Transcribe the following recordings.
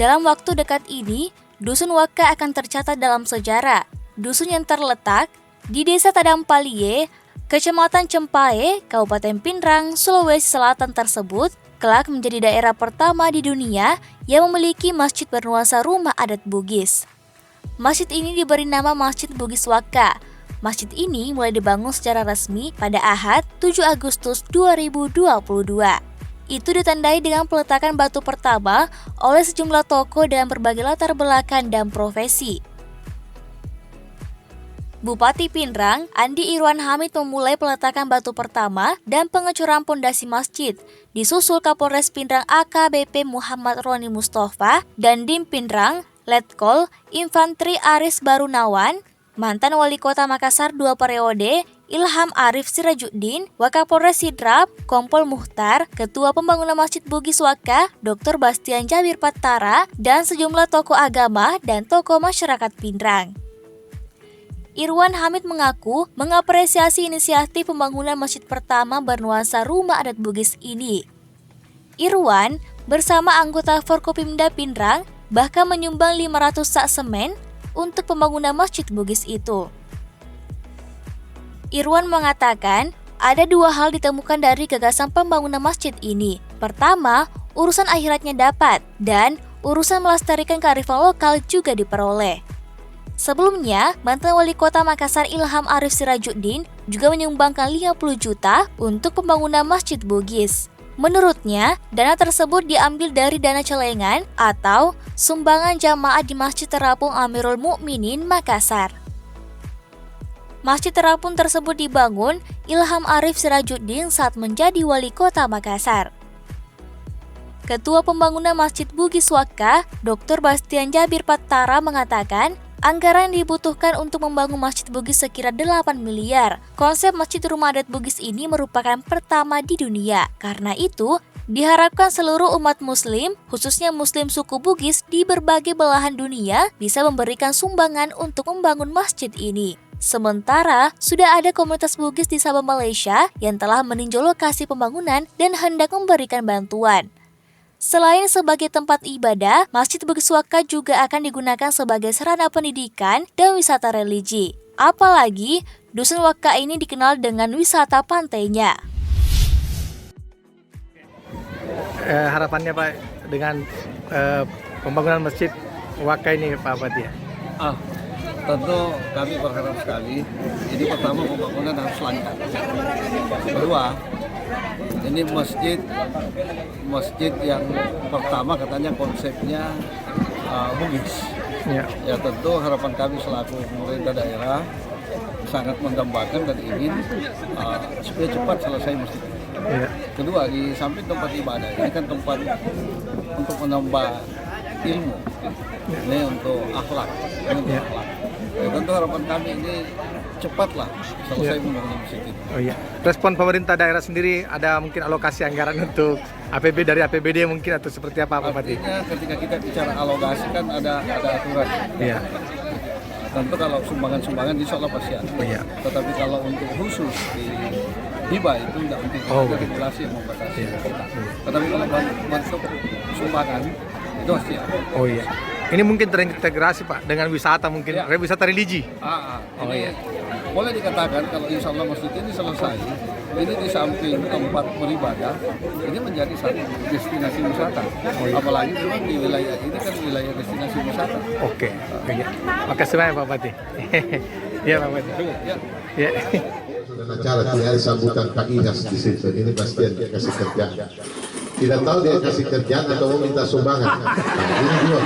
Dalam waktu dekat ini, Dusun Waka akan tercatat dalam sejarah. Dusun yang terletak di Desa Tadampalie, Kecamatan Cempae, Kabupaten Pinrang, Sulawesi Selatan tersebut kelak menjadi daerah pertama di dunia yang memiliki masjid bernuansa rumah adat Bugis. Masjid ini diberi nama Masjid Bugis Waka. Masjid ini mulai dibangun secara resmi pada Ahad 7 Agustus 2022. Itu ditandai dengan peletakan batu pertama oleh sejumlah tokoh dengan berbagai latar belakang dan profesi. Bupati Pinrang, Andi Irwan Hamid memulai peletakan batu pertama dan pengecoran pondasi masjid, disusul Kapolres Pinrang AKBP Muhammad Roni Mustafa dan Dim Pinrang, Letkol Infantri Aris Barunawan, mantan Wali Kota Makassar 2 periode, Ilham Arif Sirajuddin, Wakapolres Sidrap, Kompol Muhtar, Ketua Pembangunan Masjid Bugis Waka, Dr. Bastian Jabir Pattara, dan sejumlah tokoh agama dan tokoh masyarakat Pinrang. Irwan Hamid mengaku mengapresiasi inisiatif pembangunan masjid pertama bernuansa rumah adat Bugis ini. Irwan bersama anggota Forkopimda Pinrang bahkan menyumbang 500 sak semen untuk pembangunan masjid Bugis itu. Irwan mengatakan, ada 2 hal ditemukan dari gagasan pembangunan masjid ini. Pertama, urusan akhiratnya dapat, dan urusan melestarikan kearifan lokal juga diperoleh. Sebelumnya, mantan Wali Kota Makassar Ilham Arif Sirajuddin juga menyumbangkan 50 juta untuk pembangunan Masjid Bugis. Menurutnya, dana tersebut diambil dari dana celengan atau sumbangan jamaah di Masjid Terapung Amirul Mukminin Makassar. Masjid Terapung tersebut dibangun Ilham Arif Sirajuddin saat menjadi Wali Kota Makassar. Ketua Pembangunan Masjid Bugis Waka, Dr. Bastian Jabir Pattara mengatakan, anggaran yang dibutuhkan untuk membangun Masjid Bugis sekira 8 miliar. Konsep Masjid Rumah Adat Bugis ini merupakan pertama di dunia. Karena itu, diharapkan seluruh umat muslim, khususnya muslim suku Bugis di berbagai belahan dunia, bisa memberikan sumbangan untuk membangun masjid ini. Sementara, sudah ada komunitas Bugis di Sabah, Malaysia yang telah meninjau lokasi pembangunan dan hendak memberikan bantuan. Selain sebagai tempat ibadah, Masjid Bugis Waka juga akan digunakan sebagai sarana pendidikan dan wisata religi. Apalagi, Dusun Waka ini dikenal dengan wisata pantainya. Harapannya Pak dengan pembangunan Masjid Waka ini Pak Bupati? Tentu kami berharap sekali, ini pertama pembangunan harus lancar. Kedua, ini masjid yang pertama katanya konsepnya Bugis. Ya tentu harapan kami selaku pemerintah daerah sangat mendambakan dan ingin supaya cepat selesai masjid. Kedua, di samping tempat ibadah, ini kan tempat untuk menambah ilmu, ini untuk akhlak, Ya, tentu harapan kami ini cepatlah selesai pembangunan masjid ini. Respon pemerintah daerah sendiri, ada mungkin alokasi anggaran untuk APB dari APBD mungkin atau seperti apa Pak Bupati? Artinya ketika kita bicara alokasi kan ada aturan. Tentu kalau sumbangan insya Allah pasti ada. Tetapi kalau untuk khusus di hibah itu tidak mungkin, ada regulasi yang membatasi kita. Tetapi kalau bentuk sumbangan itu pasti ada. Ini mungkin terintegrasi Pak dengan wisata mungkin, wisata religi. Boleh dikatakan kalau insya Allah masjid ini selesai, ini di samping tempat beribadah, ini menjadi satu destinasi wisata. Apalagi memang di wilayah ini kan wilayah destinasi wisata. Makasih banyak Pak Bupati. Ya Pak Bupati. Acara di hari sambutan Pak Inas di situ, ini Bastian dia kasih kerjaan. Tidak tahu dia kasih kerjaan atau mau minta sumbangan. Ini dua.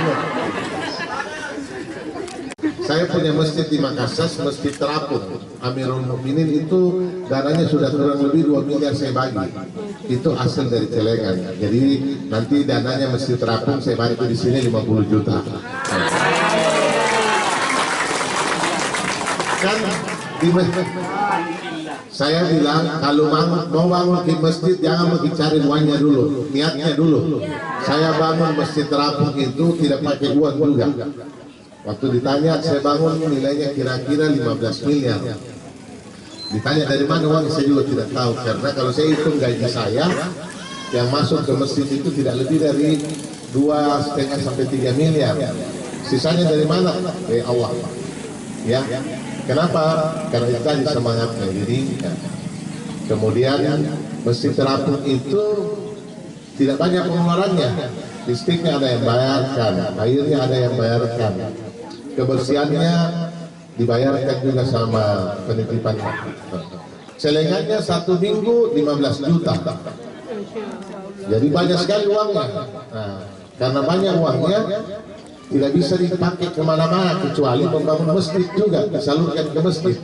Saya punya masjid di Makassar, Masjid Terapung Amirul Mukminin itu dananya sudah kurang lebih 2 miliar saya bagi. Itu hasil dari celengan. Jadi nanti dananya Masjid Terapung saya bantu di sini 50 juta. Kan di masjid saya bilang kalau mau bangun di masjid jangan cari uangnya dulu, niatnya dulu. Saya bangun Masjid Terapung itu tidak pakai uang juga. Waktu ditanya saya bangun nilainya kira-kira 15 miliar. Ditanya dari mana uang, saya juga tidak tahu. Karena kalau saya hitung gaji saya yang masuk ke masjid itu tidak lebih dari 2,5 sampai 3 miliar. Sisanya dari mana? Dari Allah. Ya. Kenapa? Karena itu tadi semangatnya. Jadi kemudian Masjid Terapung itu tidak banyak pengeluarannya. Listriknya ada yang bayarkan, airnya ada yang bayarkan, kebersihannya dibayarkan juga sama penitipan. Celengannya 1 minggu 15 juta. Jadi banyak sekali uangnya. Nah, karena banyak uangnya, tidak bisa dipakai kemana-mana kecuali membangun masjid juga, disalurkan ke masjid.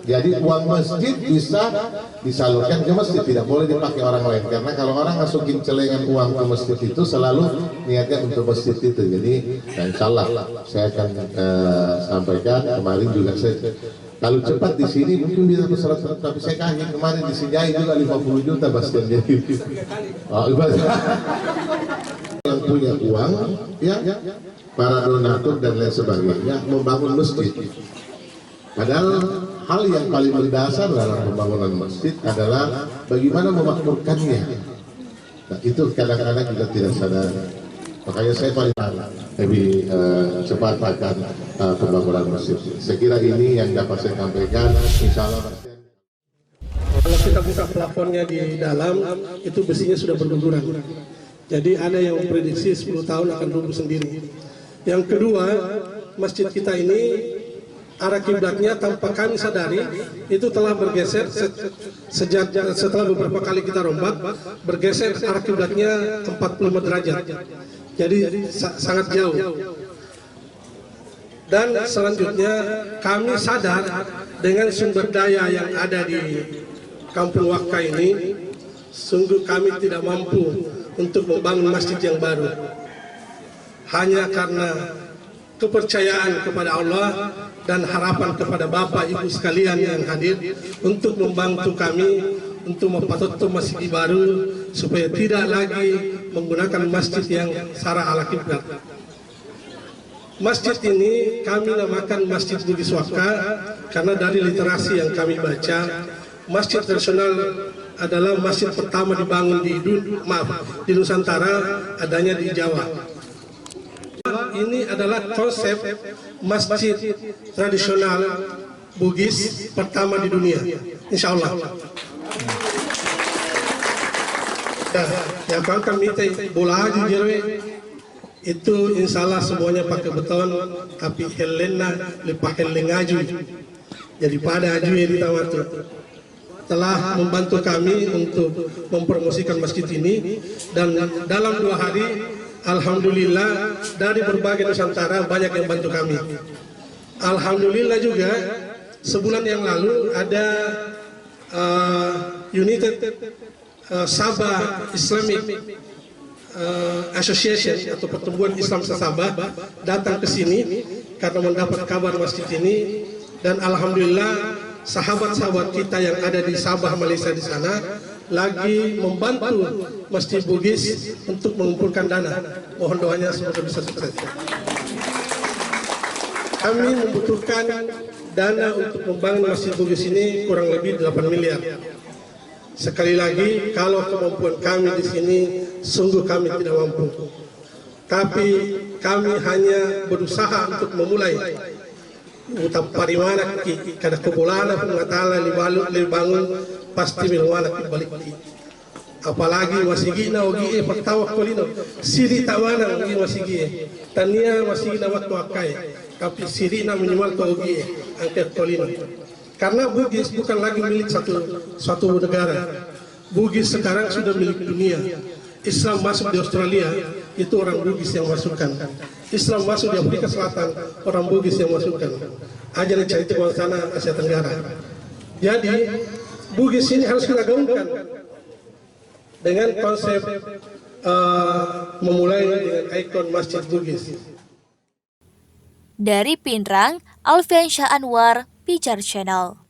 Jadi uang masjid bisa disalurkan ke masjid, tidak boleh dipakai orang lain. Karena kalau orang masukin celengan uang ke masjid itu selalu niatnya untuk masjid itu. Jadi insya Allah saya akan sampaikan kemarin juga kalau cepat di sini mungkin bisa besar, tapi saya kaget kemarin di Sinjai juga 50 juta Bastian. Jadi yang punya uang ya, para donatur dan lain sebagainya membangun masjid. Padahal hal yang paling mendasar dalam pembangunan masjid adalah bagaimana memakmurkannya. Nah, itu kadang-kadang kita tidak sadar. Makanya saya paling lebih cepat akan pembangunan masjid. Saya kira ini yang dapat saya sampaikan. Insya Allah. Kalau kita buka plafonnya di dalam, itu besinya sudah berguguran. Jadi ada yang memprediksi 10 tahun akan tumbuh sendiri. Yang kedua, masjid kita ini arah kiblatnya tanpa kami sadari itu telah bergeser setelah beberapa kali kita rombak, bergeser arah kiblatnya 45 derajat. Jadi sangat jauh. Dan selanjutnya kami sadar dengan sumber daya yang ada di Kampung Waka ini, sungguh kami tidak mampu untuk membangun masjid yang baru. Hanya karena kepercayaan kepada Allah dan harapan kepada Bapak Ibu sekalian yang hadir untuk membantu kami untuk memperbaiki masjid baru supaya tidak lagi menggunakan masjid yang sara ala kiblat. Masjid ini kami namakan Masjid Bugis Waka karena dari literasi yang kami baca, masjid tradisional adalah masjid pertama dibangun di Nusantara, adanya di Jawa. Ini adalah konsep masjid tradisional Bugis pertama di dunia, insya Allah. Yang kami minta bola aja jerwe itu insya Allah semuanya pakai beton, tapi helena lepas heleng aju. Jadi pada aju yang ditawar telah membantu kami untuk mempromosikan masjid ini, dan dalam 2 hari alhamdulillah dari berbagai Nusantara banyak yang bantu kami. Alhamdulillah juga sebulan yang lalu ada United Sabah Islamic Association atau pertemuan Islam se-Sabah datang ke sini karena mendapat kabar masjid ini, dan alhamdulillah sahabat-sahabat kita yang ada di Sabah Malaysia di sana lagi membantu Masjid Bugis untuk mengumpulkan dana. Mohon doanya semoga bisa sukses. Kami membutuhkan dana untuk membangun Masjid Bugis ini kurang lebih 8 miliar. Sekali lagi, kalau kemampuan kami di sini sungguh kami tidak mampu. Tapi kami hanya berusaha untuk memulai. Utap parimana kada kepulana pengatala libangun pasti milwana balik. Apalagi wasigina ogi pertawa kolino siri tawana ogi wasigina tania wasigina waktu akai tapi siri na minimal to ogi angkat kolino. Karena Bugis bukan lagi milik satu negara. Bugis sekarang sudah milik dunia. Islam masuk di Australia, itu orang Bugis yang masukkan. Islam masuk di Afrika Selatan, orang Bugis yang masukkan. Aja cari di sana Asia Tenggara. Jadi Bugis ini harus kita gaungkan dengan konsep memulai dengan ikon Masjid Bugis. Dari Pinrang, Alfian Syah Anwar, Pijar Channel.